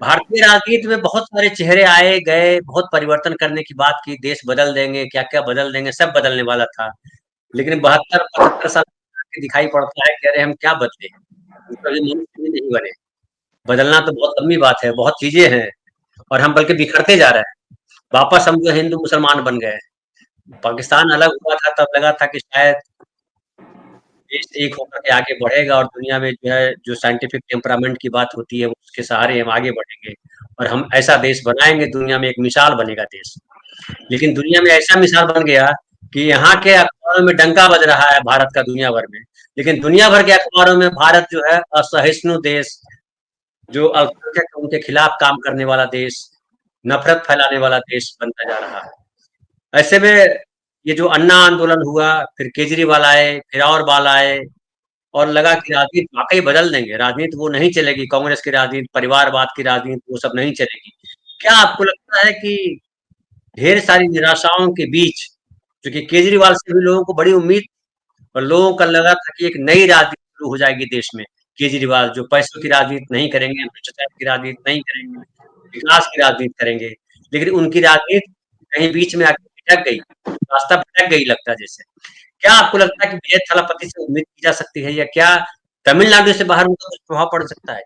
भारतीय राजनीति में बहुत सारे चेहरे आए गए, बहुत परिवर्तन करने की बात की, देश बदल देंगे, क्या-क्या बदल देंगे, सब बदलने वाला था। लेकिन 72-75 साल के दिखाई पड़ता है कि अरे हम क्या बदले? हम कभी मनुष्य भी नहीं बने। बदलना तो बहुत लंबी बात है, बहुत चीज़ें हैं और हम बल्कि बिखरते जा रहे हैं। वापस हम जो हिंदू मुसलमान बन गए। पाकिस्तान अलग हुआ था तब लगा था कि शायद देश एक होकर के आगे बढ़ेगा और दुनिया में जो है, जो साइंटिफिक टेम्परामेंट की बात होती है, उसके सहारे हम आगे बढ़ेंगे और हम ऐसा देश बनाएँगे, दुनिया में एक मिसाल बनेगा देश। लेकिन दुनिया में ऐसा मिसाल बन गया कि यहाँ के अखबारों में डंका बज रहा है भारत का दुनिया भर में। लेकिन दुनिया भर के अखबारों में भारत जो है असहिष्णु देश, जो अल्पसंख्यक है उनके खिलाफ काम करने वाला देश, नफ़रत फैलाने वाला देश बनता जा रहा है। ऐसे में ये जो अन्ना आंदोलन हुआ, फिर केजरीवाल आए, फिर और बाल आए और लगा कि राजनीति वाक़ई बदल देंगे, राजनीति वो नहीं चलेगी, कांग्रेस की राजनीति, परिवारवाद की राजनीति वो सब नहीं चलेगी। क्या आपको लगता है कि ढेर सारी निराशाओं के बीच, क्योंकि केजरीवाल से भी लोगों को बड़ी उम्मीद और लोगों का लगा था कि एक नई राजनीति शुरू हो जाएगी देश में। केजरीवाल जो पैसों की राजनीति नहीं करेंगे, भ्रष्टाचार की राजनीति नहीं करेंगे, विकास की राजनीति करेंगे। लेकिन उनकी राजनीति कहीं बीच में आके भटक गई, रास्ता भटक गई लगता है जैसे। क्या आपको लगता है कि विजय थलापति से उम्मीद की जा सकती है या क्या तमिलनाडु से बाहर उनका कुछ प्रभाव पड़ सकता है?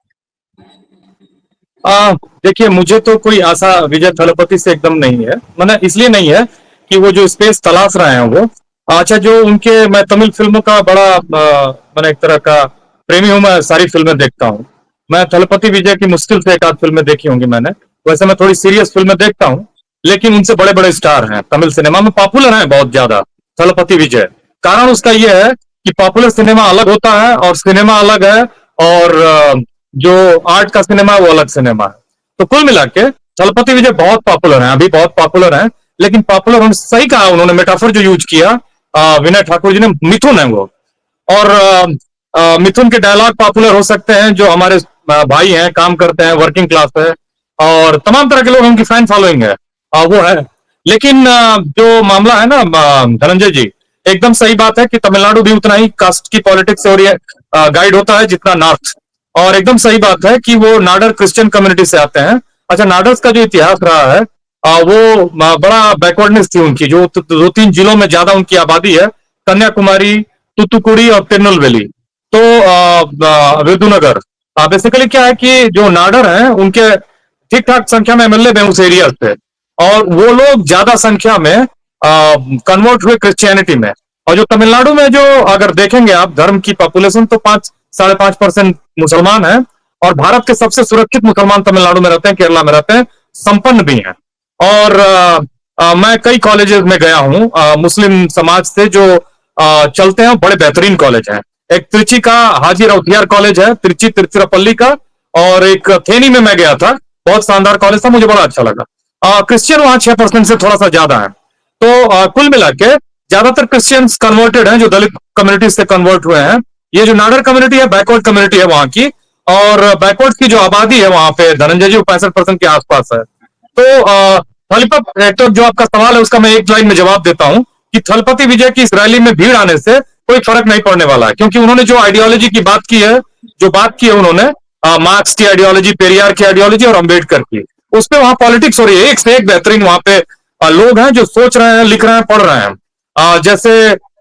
देखिए, मुझे तो कोई आशा विजय थलपति से एकदम नहीं है। मैंने इसलिए नहीं है कि वो जो स्पेस तलाश रहे हैं वो अच्छा, जो उनके मैं तमिल फिल्मों का बड़ा मैंने एक तरह का प्रेमी हूं। मैं सारी फिल्में देखता हूं। मैं थलपति विजय की मुश्किल से एक आध फिल्में देखी होंगी मैंने। वैसे मैं थोड़ी सीरियस फिल्में देखता हूं, लेकिन उनसे बड़े बड़े स्टार हैं तमिल सिनेमा में, पॉपुलर हैं बहुत ज्यादा थलपति विजय। कारण उसका यह है कि पॉपुलर सिनेमा अलग होता है और सिनेमा अलग है, और जो आर्ट का सिनेमा है वो अलग सिनेमा है। तो कुल मिला के थलपति विजय बहुत पॉपुलर हैं, अभी बहुत पॉपुलर हैं। लेकिन पॉपुलर हम सही कहा उन्होंने, मेटाफर जो यूज किया विनय ठाकुर जी ने, मिथुन है वो। और मिथुन के डायलॉग पॉपुलर हो सकते हैं, जो हमारे भाई हैं, काम करते हैं, वर्किंग क्लास है और तमाम तरह के लोग, उनकी फैन फॉलोइंग है, वो है। लेकिन जो मामला है ना धनंजय जी, एकदम सही बात है कि तमिलनाडु भी उतना ही कास्ट की पॉलिटिक्स से और ये गाइड होता है जितना नॉर्थ। और एकदम सही बात है कि वो नाडर क्रिश्चियन कम्युनिटी से आते हैं। अच्छा, नाडर्स का जो इतिहास रहा है, वो बड़ा बैकवर्डनेस थी उनकी, जो दो तीन जिलों में ज्यादा उनकी आबादी है, कन्याकुमारी, तुतुकुड़ी और तिरुनेलवेली। तो विरुधुनगर, बेसिकली क्या है कि जो नाडर हैं उनके ठीक ठाक संख्या में एमएलए हैं उस एरिया से, और वो लोग ज्यादा संख्या में कन्वर्ट हुए क्रिश्चियनिटी में। और जो तमिलनाडु में, जो अगर देखेंगे आप धर्म की पॉपुलेशन, तो 5-5.5% मुसलमान है। और भारत के सबसे सुरक्षित मुसलमान तमिलनाडु में रहते हैं, केरला में रहते हैं, संपन्न भी हैं। और मैं कई कॉलेजेस में गया हूं मुस्लिम समाज से, जो चलते हैं, बड़े बेहतरीन कॉलेज हैं। एक त्रिची का हाजी राउतियार कॉलेज है, त्रिची तिरुचिरापल्ली का। और एक थेनी में मैं गया था, बहुत शानदार कॉलेज था, मुझे बड़ा अच्छा लगा। क्रिश्चियन वहां 6% से थोड़ा सा ज्यादा है। तो कुल मिला के ज्यादातर क्रिश्चियंस कन्वर्टेड हैं, जो दलित कम्युनिटी से कन्वर्ट हुए हैं। ये जो नाडर कम्युनिटी है, बैकवर्ड कम्युनिटी है वहां की। और बैकवर्ड की जो आबादी है वहां पे, धनंजय जी, 65% के आसपास है। तो थलपत, तो जो आपका सवाल है उसका मैं एक लाइन में जवाब देता हूं कि थलपति विजय की इस रैली में भीड़ आने से कोई फर्क नहीं पड़ने वाला है, क्योंकि उन्होंने जो आइडियोलॉजी की बात की है, जो बात की है उन्होंने, मार्क्स की आइडियोलॉजी, पेरियार की आइडियोलॉजी और अंबेडकर की, उस पर वहां पॉलिटिक्स हो रही है। एक से एक बेहतरीन वहां पे लोग हैं, जो सोच रहे हैं, लिख रहे हैं, पढ़ रहे हैं। जैसे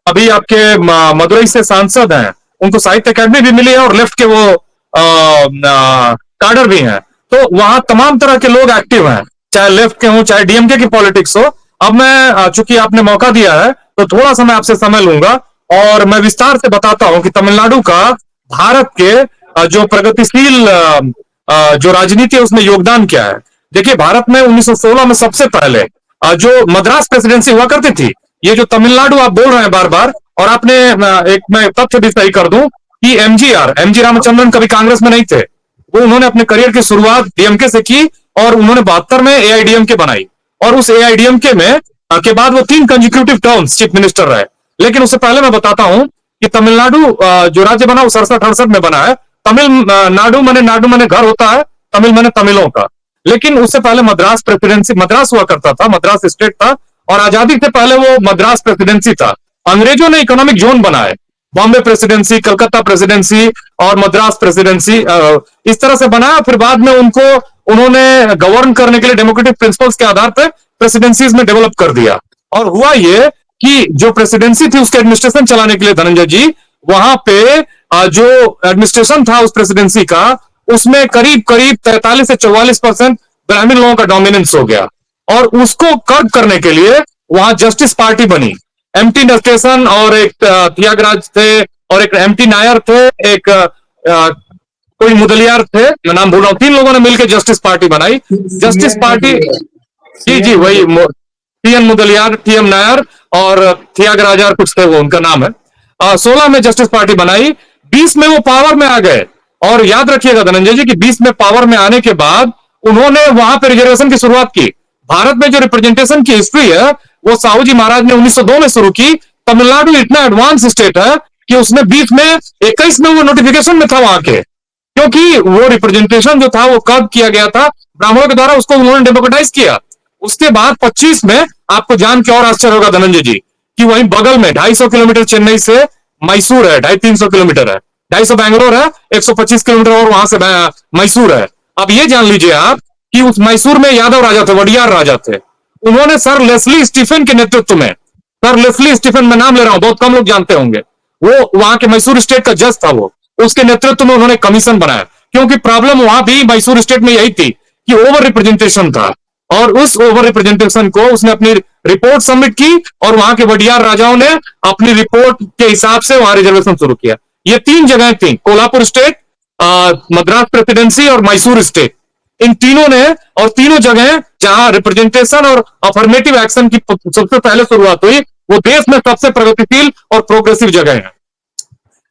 अभी आपके मदुरई से सांसद हैं, उनको साहित्य अकेडमी भी मिली है, और लेफ्ट के वो काडर भी हैं। तो वहां तमाम तरह के लोग एक्टिव हैं, चाहे लेफ्ट के हों, चाहे डीएमके की पॉलिटिक्स हो। अब मैं, चूंकि आपने मौका दिया है, तो थोड़ा सा मैं आपसे समय लूंगा और मैं विस्तार से बताता हूं कि तमिलनाडु का भारत के जो प्रगतिशील जो राजनीति है उसमें योगदान क्या है। देखिए, भारत में 1916 में सबसे पहले जो मद्रास प्रेसिडेंसी हुआ करती थी, ये जो तमिलनाडु आप बोल रहे हैं बार बार, और आपने एक मैं तथ्य भी सही कर दूं कि एमजी रामचंद्रन कभी कांग्रेस में नहीं थे। वो उन्होंने अपने करियर की शुरुआत डीएमके से की, और उन्होंने 72 में एआईडीएमके बनाई। और उस एआईडीएमके में के बाद वो 3 कंजिक्यूटिव टर्म्स चीफ मिनिस्टर रहे। लेकिन उससे पहले मैं बताता हूं कि तमिलनाडु जो राज्य बना वो 67-68 में बना है। नाडु माने घर होता है, तमिल माने तमिलों का। लेकिन उससे पहले मद्रास प्रेसिडेंसी, मद्रास हुआ करता था, मद्रास स्टेट था, और आजादी से पहले वो मद्रास प्रेसिडेंसी था। अंग्रेजों ने इकोनॉमिक जोन बनाए, बॉम्बे प्रेसिडेंसी, कलकत्ता प्रेसिडेंसी और मद्रास प्रेसिडेंसी, इस तरह से बनाया। फिर बाद में उनको उन्होंने गवर्न करने के लिए डेमोक्रेटिक प्रिंसिपल्स के आधार पर प्रेसिडेंसीज में डेवलप कर दिया। और हुआ ये कि जो प्रेसिडेंसी थी उसके एडमिनिस्ट्रेशन चलाने के लिए धनंजय जी, वहां पे जो एडमिनिस्ट्रेशन था उस प्रेसिडेंसी का, उसमें करीब करीब 43 से 44% ब्राह्मण लोगों का डोमिनेंस हो गया। और उसको कर्ब करने के लिए वहां जस्टिस पार्टी बनी। एमटी नरकेसन और एक त्यागराज थे, और एक एमटी नायर थे, एक कोई मुदलियार थे, मैं नाम भूल रहा हूं, 3 लोगों ने मिलकर जस्टिस पार्टी बनाई। जस्टिस पार्टी, जी जी वही, टीएन मुदलियार, टीएम नायर और त्यागराजार कुछ थे, वो उनका नाम है। 16 में जस्टिस पार्टी बनाई, 20 में वो पावर में आ गए। और याद रखिएगा धनंजय जी कि 20 में पावर में आने के बाद उन्होंने वहां पर रिजर्वेशन की शुरुआत की। भारत में जो रिप्रेजेंटेशन की हिस्ट्री है वो साहू जी महाराज ने 1902 में शुरू की। तमिलनाडु इतना एडवांस स्टेट है कि उसने 20 में 21 में वो नोटिफिकेशन में था वहां के, क्योंकि वो रिप्रेजेंटेशन जो था वो कब किया गया था, ब्राह्मणों के द्वारा, उसको उन्होंने डेमोक्रेटाइज किया। उसके बाद 25 में आपको जान के और आश्चर्य होगा धनंजय जी कि वहीं बगल में 250 किलोमीटर चेन्नई से मैसूर है, 250-300 किलोमीटर है, 250 बैंगलोर है, 125 किलोमीटर और वहां से मैसूर है। अब ये जान लीजिए आप कि उस मैसूर में यादव राजा थे, वडियार राजा थे। उन्होंने सर लेस्ली स्टीफन के नेतृत्व में, सर लेस्ली स्टीफन, मैं नाम ले रहा हूं, बहुत कम लोग जानते होंगे, वो वहां के मैसूर स्टेट का जज था, वो उसके नेतृत्व में उन्होंने कमीशन बनाया। क्योंकि प्रॉब्लम वहां भी मैसूर स्टेट में यही थी कि ओवर रिप्रेजेंटेशन था, और उस ओवर रिप्रेजेंटेशन को उसने अपनी रिपोर्ट सबमिट की, और वहां के वडियार राजाओं ने अपनी रिपोर्ट के हिसाब से वहां रिजर्वेशन शुरू किया। ये 3 जगह थी, कोल्हापुर स्टेट, मद्रास प्रेसिडेंसी और मैसूर स्टेट। इन तीनों ने, और तीनों जगह जहां रिप्रेजेंटेशन और अफर्मेटिव एक्शन की सबसे पहले शुरुआत हुई, वो देश में सबसे प्रगतिशील और प्रोग्रेसिव जगह है।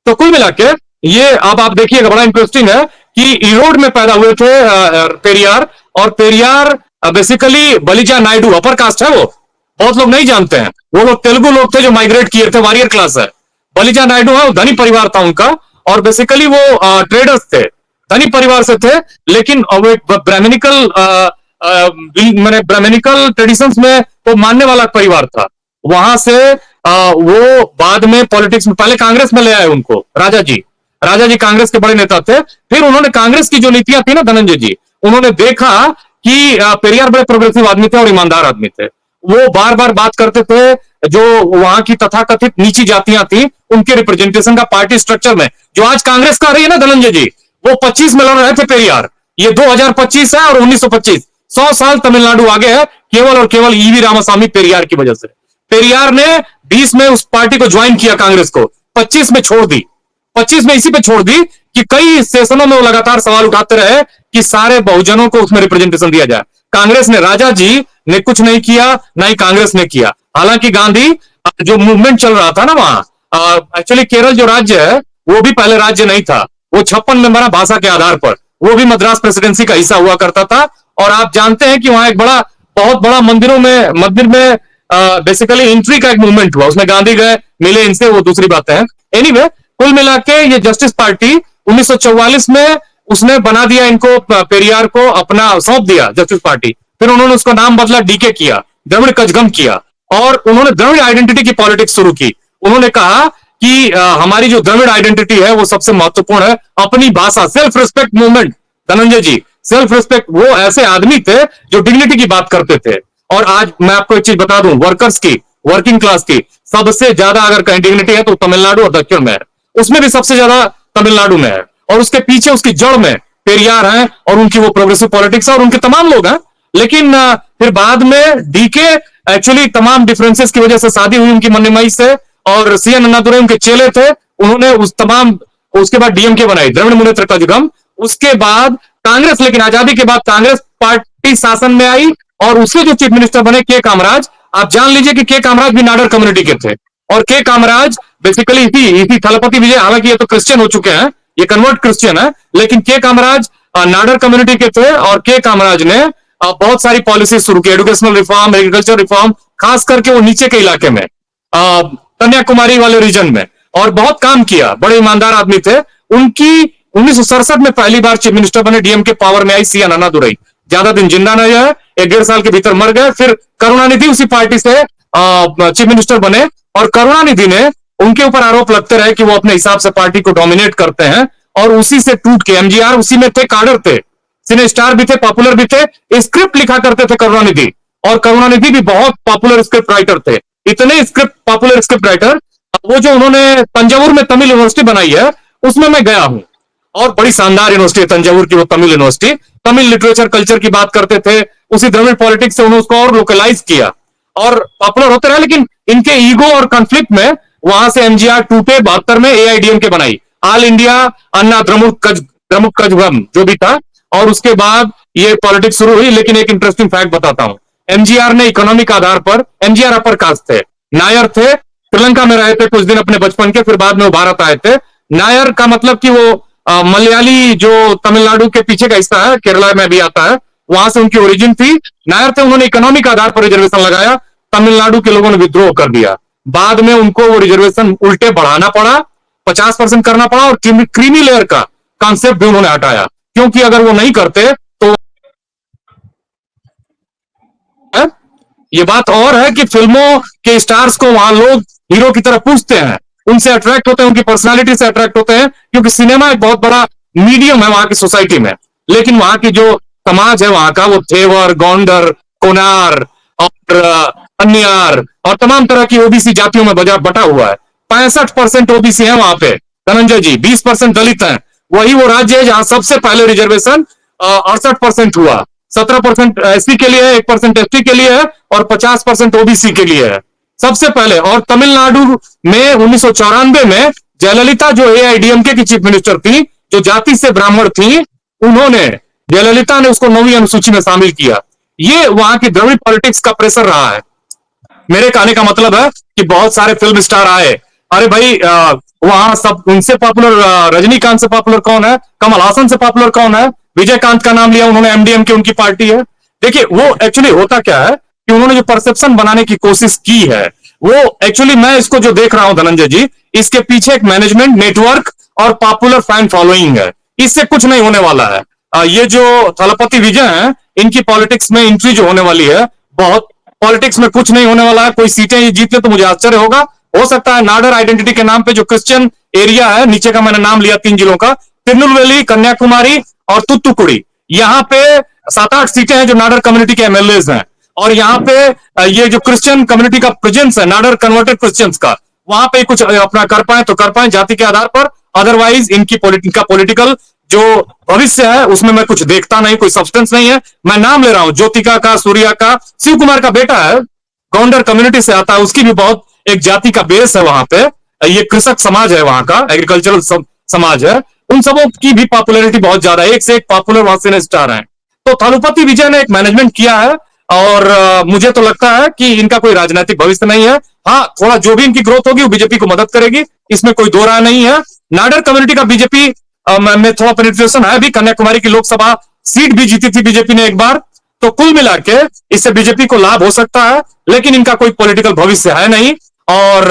तो कुल मिला के ये, अब आप देखिएगा बड़ा इंटरेस्टिंग है कि इरोड में पैदा हुए थे पेरियार। और Periyar basically Balija Naidu, upper caste है वो, बहुत लोग नहीं जानते हैं। वो लोग तेलुगु लोग थे जो माइग्रेट किए थे, वॉरियर क्लास है। बलिजा नायडू है, धनी परिवार था उनका, और बेसिकली वो ट्रेडर्स थे, धनी परिवार से थे। लेकिन वो एक ब्राह्मणिकल, मैंने ब्राह्मणिकल ट्रेडिशंस में वो मानने वाला परिवार था। वहां से वो बाद में पॉलिटिक्स में, पहले कांग्रेस में ले आए उनको राजा जी कांग्रेस के बड़े नेता थे। फिर उन्होंने कांग्रेस की जो नीतियां थी ना धनंजय जी, उन्होंने देखा कि पेरियार बड़े प्रोग्रेसिव आदमी थे और ईमानदार आदमी थे। वो बार बार बात करते थे जो वहां की तथाकथित नीची जातियां थी उनके रिप्रेजेंटेशन का पार्टी स्ट्रक्चर में। जो आज कांग्रेस कर रही है ना धनंजय जी, वो 25 में लड़ रहे थे पेरियार। ये 2025 है और 1925, 100 साल तमिलनाडु आगे है, केवल और केवल ईवी रामास्वामी पेरियार की वजह से। पेरियार ने 20 में उस पार्टी को ज्वाइन किया, कांग्रेस को 25 में छोड़ दी। 25 में इसी पे छोड़ दी कि कई सेशनों में वो लगातार सवाल उठाते रहे कि सारे बहुजनों को उसमें रिप्रेजेंटेशन दिया जाए। कांग्रेस ने, राजा जी ने कुछ नहीं किया, ना ही कांग्रेस ने किया। हालांकि गांधी, जो मूवमेंट चल रहा था ना वहां, एक्चुअली केरल जो राज्य है वो भी पहले राज्य नहीं था, वो 56 में बना भाषा के आधार पर, वो भी मद्रास प्रेसिडेंसी का हिस्सा हुआ करता था। और आप जानते हैं कि वहां एक बहुत बड़ा मंदिर में बेसिकली एंट्री का एक मूवमेंट हुआ, उसमें गांधी गए, मिले इनसे, वो दूसरी बातें हैं। एनीवे, कुल मिला के ये जस्टिस पार्टी 1944 में उसने बना दिया, इनको पेरियार को अपना सौंप दिया जस्टिस पार्टी। फिर उन्होंने उसका नाम बदला, डीके किया, द्रविड़ कजगम किया, और उन्होंने द्रविड़ आइडेंटिटी की पॉलिटिक्स शुरू की। उन्होंने कहा कि हमारी जो द्रविड़ आइडेंटिटी है वो सबसे महत्वपूर्ण है, अपनी भाषा, सेल्फ रिस्पेक्ट मूवमेंट। धनंजय जी, सेल्फ रिस्पेक्ट, वो ऐसे आदमी थे जो डिग्निटी की बात करते थे। और आज मैं आपको एक चीज बता दूं, वर्कर्स की, वर्किंग क्लास की सबसे ज्यादा अगर कहीं डिग्निटी है तो तमिलनाडु और दक्षिण में है, उसमें भी सबसे ज्यादा तमिलनाडु में है। और उसके पीछे, उसकी जड़ में पेरियार है, और उनकी वो प्रोग्रेसिव पॉलिटिक्स है, और उनके तमाम लोग हैं। लेकिन फिर बाद में डीके, एक्चुअली तमाम डिफरेंसेस की वजह से शादी हुई उनकी मन्नीमाई से, और सीएन अन्नादुरई उनके चेले थे, उन्होंने उसके बाद डीएमके बनाई, द्रविड़ मुनेत्र कजगम। उसके बाद कांग्रेस, लेकिन आजादी के बाद कांग्रेस पार्टी शासन में आई, और उससे जो चीफ मिनिस्टर बने के कामराज। आप जान लीजिए कि के कामराज भी नाडर कम्युनिटी के थे, और के कामराज बेसिकली इसी थलपति विजय, हालांकि ये तो क्रिश्चियन हो चुके हैं, ये कन्वर्ट क्रिश्चियन है, लेकिन के कामराज नाडर कम्युनिटी के थे। और के कामराज ने बहुत सारी पॉलिसी शुरू की, एजुकेशनल रिफॉर्म, एग्रीकल्चर रिफॉर्म, खास करके वो नीचे के इलाके में, कन्याकुमारी वाले रीजन में, और बहुत काम किया, बड़े ईमानदार आदमी थे। उनकी 1967 में पहली बार चीफ मिनिस्टर बने, डीएमके पावर में आई, सीएन अन्नादुरई। ज्यादा दिन जिंदा नहीं है, 1-1.5 साल के भीतर मर गए। फिर करुणानिधि उसी पार्टी से चीफ मिनिस्टर बने, और करुणानिधि ने उनके ऊपर आरोप लगते रहे कि वो अपने हिसाब से पार्टी को डोमिनेट करते हैं, और उसी से टूट के एमजीआर उसी में थे, काडर थे, सिने स्टार भी थे, पॉपुलर भी थे, स्क्रिप्ट लिखा करते थे करुणानिधि, और करुणानिधि भी बहुत पॉपुलर स्क्रिप्ट राइटर थे, इतने स्क्रिप्ट पॉपुलर स्क्रिप्ट राइटर। वो जो उन्होंने तंजावुर में तमिल यूनिवर्सिटी बनाई है, उसमें मैं गया हूं, और बड़ी शानदार यूनिवर्सिटी है तंजावुर की वो Tamil university. Tamil literature culture की बात करते थे, उसी द्रविड़ पॉलिटिक्स से उन्होंने उसको और लोकलाइज किया और पॉपुलर होते रहे। लेकिन इनके ईगो और कॉन्फ्लिक्ट में वहां से एमजीआर टूटे, 72 में एआईडीएमके बनाई, ऑल इंडिया अन्ना द्रमुक कजगम जो भी था, और उसके बाद ये पॉलिटिक्स शुरू हुई। लेकिन एक इंटरेस्टिंग फैक्ट बताता हूं, एमजीआर ने इकोनॉमिक आधार पर, एमजीआर अपर कास्ट थे, नायर थे, श्रीलंका में रहे थे कुछ दिन अपने बचपन के, फिर बाद में वो भारत आए थे। नायर का मतलब कि वो मलयाली जो तमिलनाडु के पीछे का हिस्सा है, केरला में भी आता है, वहां से उनकी ओरिजिन थी, नायर थे। उन्होंने इकोनॉमिक आधार पर रिजर्वेशन लगाया, तमिलनाडु के लोगों ने विद्रोह कर दिया, बाद में उनको वो रिजर्वेशन उल्टे बढ़ाना पड़ा, 50% करना पड़ा, और क्रीमी लेयर का कॉन्सेप्ट भी उन्होंने हटाया, क्योंकि अगर वो नहीं करते तो ये बात और है कि फिल्मों के स्टार्स को वहां लोग हीरो की तरह पूछते हैं, उनसे अट्रैक्ट होते हैं, उनकी पर्सनालिटी से अट्रैक्ट होते हैं, क्योंकि सिनेमा एक बहुत बड़ा मीडियम है वहां की सोसाइटी में। लेकिन वहां की जो समाज है वहां का, वो थेवर, गोंडर, कोनार और अन्यार और तमाम तरह की ओबीसी जातियों में बटा हुआ है। 65% ओबीसी है वहां पे धनंजय जी, 20% दलित हैं। वही वो राज्य है जहां सबसे पहले रिजर्वेशन 68% हुआ, 17% एससी के लिए है, 1% एसटी के लिए है, और 50% ओबीसी के लिए है सबसे पहले। और तमिलनाडु में 1994 में जयललिता जो एआईडीएमके की चीफ मिनिस्टर थी, जो जाति से ब्राह्मण थी, उन्होंने, जयललिता ने उसको 9वीं अनुसूची में शामिल किया। ये वहां की द्रविड़ पॉलिटिक्स का प्रेशर रहा है। मेरे कहने का मतलब है कि बहुत सारे फिल्म स्टार आए, अरे भाई वहां सब उनसे पॉपुलर, रजनीकांत से पॉपुलर कौन है, कमल हासन से पॉपुलर कौन है, विजयकांत का नाम लिया उन्होंने, एमडीएम की उनकी पार्टी है। देखिए वो एक्चुअली होता क्या है कि उन्होंने जो परसेप्शन बनाने की कोशिश की है, वो एक्चुअली मैं इसको जो देख रहा हूं धनंजय जी, इसके पीछे एक मैनेजमेंट नेटवर्क और पॉपुलर फैन फॉलोइंग है, इससे कुछ नहीं होने वाला है। ये जो थलपति विजय हैं, इनकी पॉलिटिक्स में एंट्री जो होने वाली है, बहुत, पॉलिटिक्स में कुछ नहीं होने वाला है, कोई सीटें ये जीतते तो मुझे आश्चर्य होगा। हो सकता है नाडर आइडेंटिटी के नाम पे जो क्रिश्चियन एरिया है, नीचे का मैंने नाम लिया 3 जिलों का, तिरुनेलवेली, कन्याकुमारी और तुत्तुकुड़ी, यहाँ पे 7-8 सीटें हैं जो नाडर कम्युनिटी के एमएलए हैं। और यहाँ पे ये जो क्रिश्चियन कम्युनिटी का प्रेजेंस है, नाडर कन्वर्टेड क्रिश्चियंस का, वहां पे कुछ अपना कर पाए तो कर पाए जाति के आधार पर, अदरवाइज इनकी पॉलिटिकल जो भविष्य है उसमें मैं कुछ देखता नहीं, कोई सब्सटेंस नहीं है। मैं नाम ले रहा हूं, ज्योतिका का, सूर्या का, शिव कुमार का बेटा है, गौंडर कम्युनिटी से आता है, उसकी भी बहुत एक जाति का बेस है वहां पे, ये कृषक समाज है वहां का, एग्रीकल्चरल समाज है, उन सबों की भी पॉपुलैरिटी बहुत ज्यादा है, एक से एक पॉपुलर वहां से स्टार है। तो थालुपति विजय ने एक मैनेजमेंट किया है, और मुझे तो लगता है कि इनका कोई राजनीतिक भविष्य नहीं है। हाँ, थोड़ा जो भी इनकी ग्रोथ होगी वो बीजेपी को मदद करेगी, इसमें कोई दो राय नहीं है। नाडर कम्युनिटी का बीजेपी में थोड़ा पेनिट्रेशन है भी, कन्याकुमारी की लोकसभा सीट भी जीती थी बीजेपी ने एक बार, तो कुल मिला के इससे बीजेपी को लाभ हो सकता है, लेकिन इनका कोई पॉलिटिकल भविष्य है नहीं, और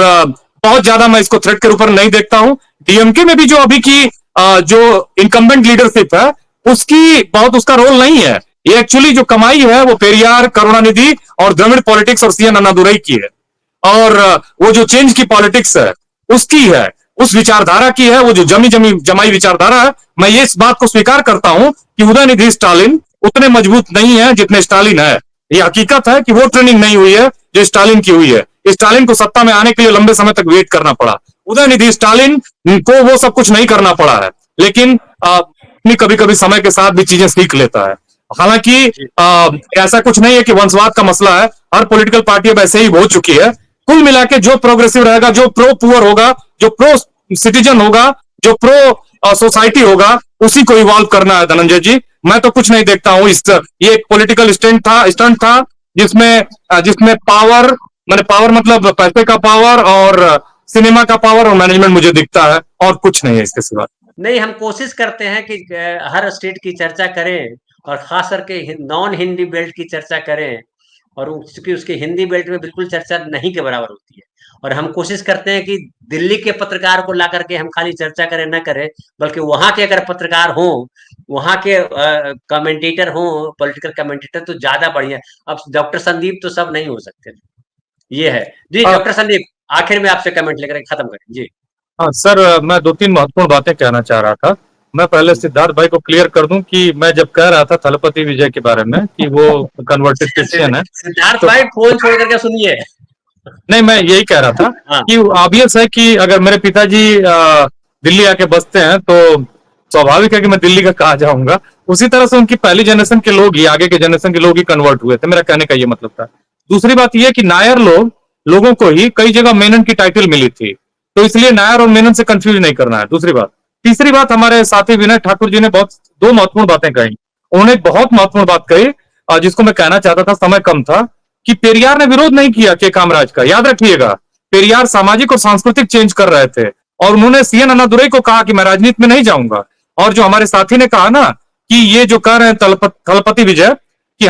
बहुत ज्यादा मैं इसको थ्रेट के ऊपर नहीं देखता हूं। डीएमके में भी जो अभी की जो इनकम्बेंट लीडरशिप है, उसकी बहुत उसका रोल नहीं है। ये एक्चुअली जो कमाई है वो पेरियार, करुणानिधि और द्रविड़ पॉलिटिक्स और सीएन अन्नादुरई की है, और वो जो चेंज की पॉलिटिक्स है उसकी है, उस विचारधारा की है, वो जो जमाई विचारधारा है। मैं ये इस बात को स्वीकार करता हूं कि उदयनिधि स्टालिन उतने मजबूत नहीं है जितने स्टालिन है। ये हकीकत है कि वो ट्रेनिंग नहीं हुई है जो स्टालिन की हुई है। स्टालिन को सत्ता में आने के लिए लंबे समय तक वेट करना पड़ा, उदयनिधि स्टालिन को वो सब कुछ नहीं करना पड़ा है, लेकिन कभी कभी समय के साथ भी चीजें सीख लेता है। हालांकि ऐसा कुछ नहीं है कि वंशवाद का मसला है, हर पॉलिटिकल पार्टी अब ऐसे ही हो चुकी है। कुल मिला के जो प्रोग्रेसिव रहेगा, जो प्रो पुअर होगा, जो प्रो सिटीजन होगा, जो प्रो सोसाइटी होगा, उसी को इवॉल्व करना है धनंजय जी। मैं तो कुछ नहीं देखता हूँ ये एक पॉलिटिकल स्टंट था जिसमें जिसमें पावर, मैंने पावर मतलब पैसे का पावर और सिनेमा का पावर और मैनेजमेंट मुझे दिखता है, और कुछ नहीं है इसके सिवा। नहीं, हम कोशिश करते हैं कि हर स्टेट की चर्चा करें, और खास करके नॉन हिंदी बेल्ट की चर्चा करें, और चूंकि उसकी हिंदी बेल्ट में बिल्कुल चर्चा नहीं के बराबर होती है। और हम कोशिश करते हैं कि दिल्ली के पत्रकार को ला करके हम खाली चर्चा करें न करें, बल्कि वहां के अगर पत्रकार हों, वहां के कमेंटेटर हों, पॉलिटिकल कमेंटेटर, तो ज्यादा बढ़िया। अब डॉक्टर संदीप तो सब नहीं हो सकते, ये है जी। डॉक्टर संदीप, आखिर में आपसे कमेंट लेकर खत्म करें जी। हाँ सर, मैं दो तीन महत्वपूर्ण बातें कहना चाह रहा था। मैं पहले सिद्धार्थ भाई को क्लियर कर दूं कि मैं जब कह रहा था थलपति विजय के बारे में कि वो कन्वर्टेड क्रिश्चियन है, सिद्धार्थ तो भाई फोन छोड़ करके सुनिए। नहीं, मैं यही कह रहा था हाँ कि ऑब्वियस है कि अगर मेरे पिताजी दिल्ली आके बसते हैं तो स्वाभाविक है कि मैं दिल्ली का कहा जाऊंगा। उसी तरह से उनकी पहली जनरेशन के लोग ही, आगे के जनरेशन के लोग ही कन्वर्ट हुए थे, मेरा कहने का ये मतलब था। दूसरी बात यह कि नायर लोगों को ही कई जगह मेनन की टाइटल मिली थी, तो इसलिए नायर और मेनन से कंफ्यूज नहीं करना है। दूसरी बात, तीसरी बात, हमारे साथी विनय ठाकुर जी ने बहुत दो महत्वपूर्ण बातें कही। उन्होंने एक बहुत महत्वपूर्ण बात कही जिसको मैं कहना चाहता था, समय कम था, कि पेरियार ने विरोध नहीं किया के कामराज का। याद रखिएगा, पेरियार सामाजिक और सांस्कृतिक चेंज कर रहे थे और उन्होंने सीएन अन्नादुरई को कहा कि मैं राजनीति में नहीं जाऊंगा। और जो हमारे साथी ने कहा ना कि ये जो कह रहे हैं थलपति विजय कि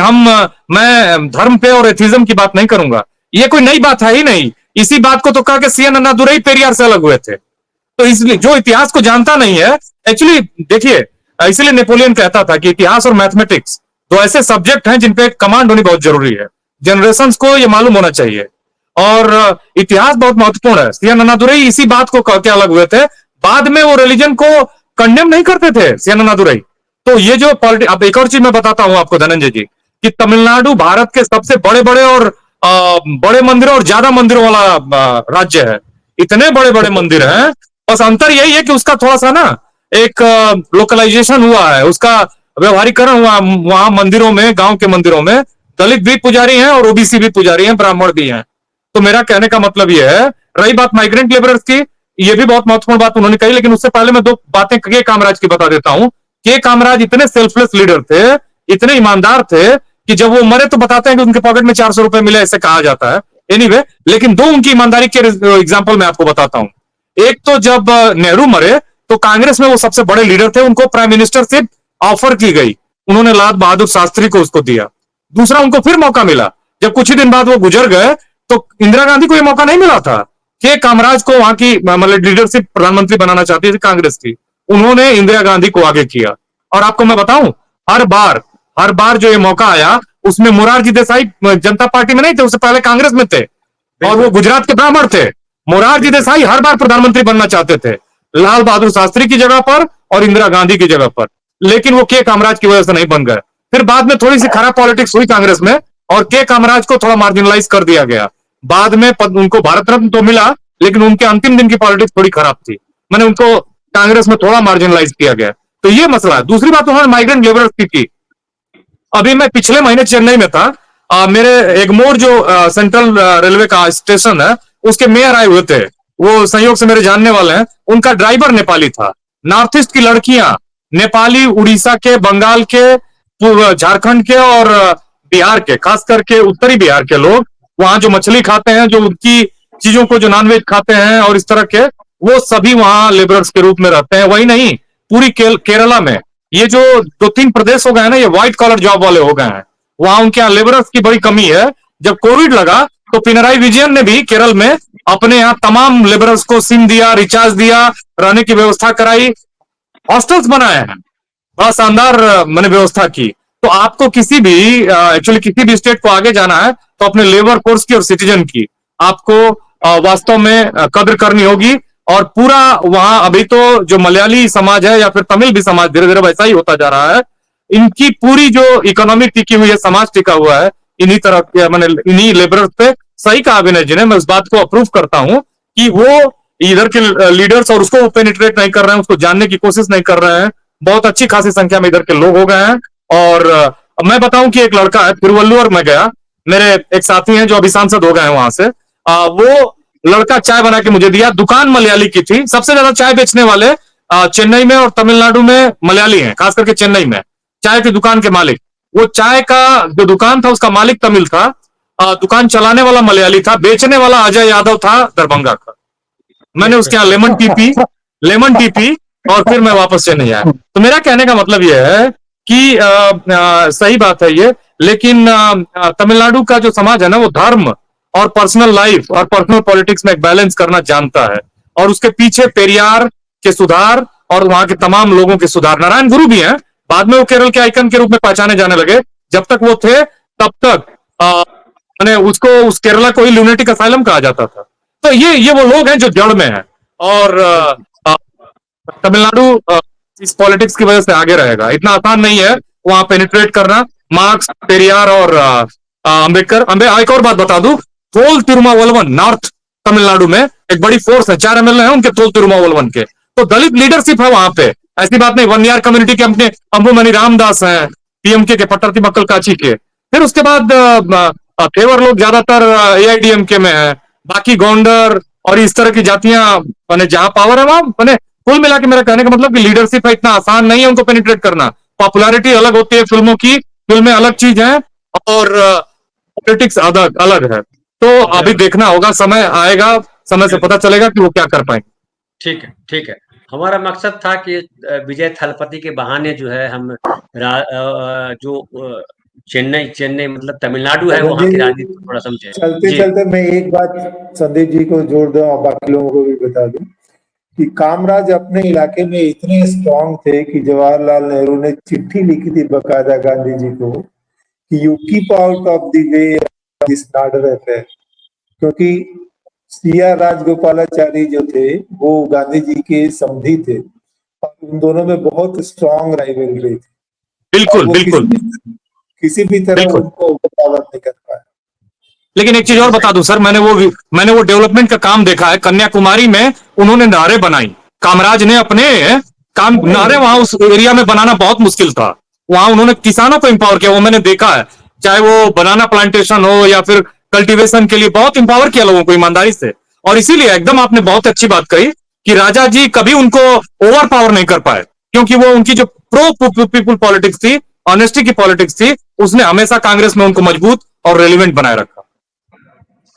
मैं धर्म पे और एथिज्म की बात नहीं करूंगा, ये कोई नई बात है ही नहीं। इसी बात को तो कहा कि सीएन अन्नादुरई पेरियार से अलग हुए थे। तो इसलिए जो इतिहास को जानता नहीं है, एक्चुअली देखिए, इसलिए नेपोलियन कहता था कि इतिहास और मैथमेटिक्स दो ऐसे सब्जेक्ट हैं जिन पे कमांड होनी बहुत जरूरी है। जनरेशंस को ये मालूम होना चाहिए। और इतिहास बहुत महत्वपूर्ण है। सीएन अन्नादुरई इसी बात को कह के अलग हुए थे। बाद में वो रिलीजन को कंडेम नहीं करते थे सीएन अन्नादुरई। तो ये जो पॉलिटिक्स, अब एक और चीज मैं बताता हूं आपको धनंजय जी, कि तमिलनाडु भारत के सबसे बड़े बड़े और बड़े मंदिरों और ज्यादा मंदिरों वाला राज्य है। इतने बड़े बड़े मंदिर हैं। बस अंतर यही है कि उसका थोड़ा सा ना एक लोकलाइजेशन हुआ है, उसका व्यवहारीकरण हुआ वहां मंदिरों में, गांव के मंदिरों में दलित भी पुजारी हैं और ओबीसी भी पुजारी हैं, ब्राह्मण भी हैं। तो मेरा कहने का मतलब यह है, रही बात माइग्रेंट लेबरर्स की, ये भी बहुत महत्वपूर्ण बात उन्होंने कही, लेकिन उससे पहले मैं दो बातें के कामराज की बता देता हूं। के कामराज इतने सेल्फलेस लीडर थे, इतने ईमानदार थे कि जब वो मरे तो बताते हैं कि उनके पॉकेट में 400 रुपए मिले, ऐसे कहा जाता है। एनीवे, लेकिन दो उनकी ईमानदारी के एग्जाम्पल मैं आपको बताता हूं। एक तो जब नेहरू मरे तो कांग्रेस में वो सबसे बड़े लीडर थे, उनको प्राइम मिनिस्टरशिप ऑफर की गई, उन्होंने लाल बहादुर शास्त्री को उसको दिया। दूसरा, उनको फिर मौका मिला, जब कुछ ही दिन बाद वो गुजर गए तो इंदिरा गांधी को ये मौका नहीं मिला था। के कामराज को वहां की मतलब लीडरशिप प्रधानमंत्री बनाना चाहती थी कांग्रेस की, उन्होंने इंदिरा गांधी को आगे किया। और आपको मैं बताऊं, हर बार जो ये मौका आया उसमें मोरारजी देसाई जनता पार्टी में नहीं थे, उससे पहले कांग्रेस में थे और वो गुजरात के ब्राह्मण थे। मोरारजी देसाई हर बार प्रधानमंत्री बनना चाहते थे, लाल बहादुर शास्त्री की जगह पर और इंदिरा गांधी की जगह पर, लेकिन वो के कामराज की वजह से नहीं बन गए। फिर बाद में थोड़ी सी खराब पॉलिटिक्स हुई कांग्रेस में और के कामराज को थोड़ा मार्जिनलाइज कर दिया गया। बाद में उनको भारत रत्न तो मिला, लेकिन उनके अंतिम दिन की पॉलिटिक्स थोड़ी खराब थी, मैंने उनको कांग्रेस में थोड़ा मार्जिनलाइज किया गया। तो ये मसला है। दूसरी बात उन्होंने माइग्रेंट लेबरर्स की थी। अभी मैं पिछले महीने चेन्नई में था, मेरे एगमोर जो सेंट्रल रेलवे का स्टेशन है उसके मेयर आए हुए थे, वो संयोग से मेरे जानने वाले हैं। उनका ड्राइवर नेपाली था। नॉर्थ ईस्ट की लड़कियां, नेपाली, उड़ीसा के, बंगाल के, झारखंड के और बिहार के, खास करके उत्तरी बिहार के लोग वहां जो मछली खाते हैं, जो उनकी चीजों को जो नॉनवेज खाते हैं और इस तरह के, वो सभी वहां लेबरर्स के रूप में रहते हैं। वही नहीं, पूरी केरला में ये जो दो तीन प्रदेश हो गए हैं ना, ये व्हाइट कॉलर जॉब वाले हो गए हैं। वहां उनके यहाँ लेबरर्स की बड़ी कमी है। जब कोविड लगा तो पिनराई विजयन ने भी केरल में अपने यहाँ तमाम लेबरर्स को सिम दिया, रिचार्ज दिया, रहने की व्यवस्था कराई, हॉस्टल्स बनाए हैं, बड़ा शानदार मैंने व्यवस्था की। तो आपको किसी भी एक्चुअली किसी भी स्टेट को आगे जाना है तो अपने लेबर फोर्स की और सिटीजन की आपको वास्तव में कद्र करनी होगी। और पूरा वहां अभी तो जो मलयाली समाज है या फिर तमिल भी समाज धीरे धीरे वैसा ही होता जा रहा है। इनकी पूरी जो इकोनॉमी टिकी हुई है, समाज टिका हुआ है इन्हीं तरह के, मैंने इन्हीं लेबरर्स पे। सही कहा विनय जी ने, मैं उस बात को अप्रूव करता हूं कि वो इधर के लीडर्स और उसको पेनिट्रेट नहीं कर रहे हैं, उसको जानने की कोशिश नहीं कर रहे हैं। बहुत अच्छी खासी संख्या में इधर के लोग हो गए हैं। और मैं बताऊं कि एक लड़का है तिरुवल्लुवर में गया, मेरे एक साथी हैं जो अभी सांसद हो गए हैं वहां से, वो लड़का चाय बना के मुझे दिया। दुकान मलयाली की थी, सबसे ज्यादा चाय बेचने वाले चेन्नई में और तमिलनाडु में मलयाली हैं, खास करके चेन्नई में चाय की दुकान के मालिक। वो चाय का जो दुकान था उसका मालिक तमिल था, दुकान चलाने वाला मलयाली था, बेचने वाला अजय यादव था दरभंगा का। मैंने उसके यहाँ लेमन टी पी और फिर मैं वापस चेन्नई आया। तो मेरा कहने का मतलब यह है कि सही बात है ये, लेकिन तमिलनाडु का जो समाज है ना, वो धर्म और पर्सनल लाइफ और पर्सनल पॉलिटिक्स में एक बैलेंस करना जानता है। और उसके पीछे पेरियार के सुधार और वहां के तमाम लोगों के सुधार, नारायण गुरु भी हैं, बाद में वो केरल के आइकन के रूप में पहचाने जाने लगे। जब तक वो थे तब तक मैंने उसको, उस केरला को ही ल्यूनेटिक असाइलम कहा जाता था। तो ये वो लोग हैं जो जड़ में है। और बिल्कुल। तमिलनाडु इस पॉलिटिक्स की वजह से आगे रहेगा। इतना आसान नहीं है वहां पेनिट्रेट करना। मार्क्स, पेरियार और अम्बेडकर। एक और बात बता दूं, तोल तिरुमावलवन नॉर्थ तमिलनाडु में एक बड़ी फोर्स है, 4 MLA है उनके तोल तिरुमावलवन के। तो दलित लीडरशिप है वहां पे, ऐसी बात नहीं। वनयार कम्युनिटी के अपने अंबुमणि रामदास हैं, पीएमके के पट्टर्ती मक्कल काची के। फिर उसके बाद थेवर लोग ज्यादातर एआईडीएमके में है। बाकी गोंडर और इस तरह की जातियां, मैंने जहां पावर है वहां, मैंने कुल मिला के मेरा कहने का मतलब कि लीडरशिप है, इतना आसान नहीं है उनको पेनिट्रेट करना। पॉपुलैरिटी अलग होती है फिल्मों की, फिल्में अलग चीज है और पॉलिटिक्स अलग अलग है। तो अभी जरूर। देखना होगा, समय आएगा, समय से पता बिल्कुल। चलेगा कि वो क्या कर पाएंगे। ठीक है, ठीक है। हमारा मकसद था कि विजय थलपति के बहाने जो है हम जो चेन्नई चेन्नई मतलब तमिलनाडु है, वहाँ धनंजय की जी, राजनीति को थोड़ा समझे। चलते जी। चलते मैं एक बात संदीप जी को जोड़ दूं और बाकी लोगों को भी बता दूं कि कामराज अपने इलाके में इतने स्ट्रांग थे कि जवाहरलाल नेहरू ने चिट्ठी लिखी थी बकायदा गांधी जी को कि you keep out of the way this Nadar affair, क्योंकि सीआर राजगोपालाचारी जो थे वो गांधी जी के समधी थे और उन दोनों में बहुत स्ट्रांग राइवलरी थी और बिल्कुल वो बिल्कुल किसी भी तरह बिल्कुल। उनको ओवरपावर नहीं कर पाया। लेकिन एक चीज और बिल्कुल बता सही। दूं सर, मैंने वो डेवलपमेंट का काम देखा है कन्याकुमारी में। उन्होंने नारे बनाई, कामराज ने अपने काम नारे वहां उस एरिया में बनाना बहुत मुश्किल था। वहां उन्होंने किसानों को इंपावर किया, वो मैंने देखा है। चाहे वो बनाना प्लांटेशन हो या फिर कल्टीवेशन के लिए बहुत इंपावर किया लोगों को ईमानदारी से। और इसीलिए एकदम आपने बहुत अच्छी बात कही कि राजा जी कभी उनको ओवर पावर नहीं कर पाए, क्योंकि वो उनकी जो प्रो पीपुल पॉलिटिक्स थी, ऑनेस्टी की पॉलिटिक्स थी, उसने हमेशा कांग्रेस में उनको मजबूत और रेलिवेंट बनाए रखा।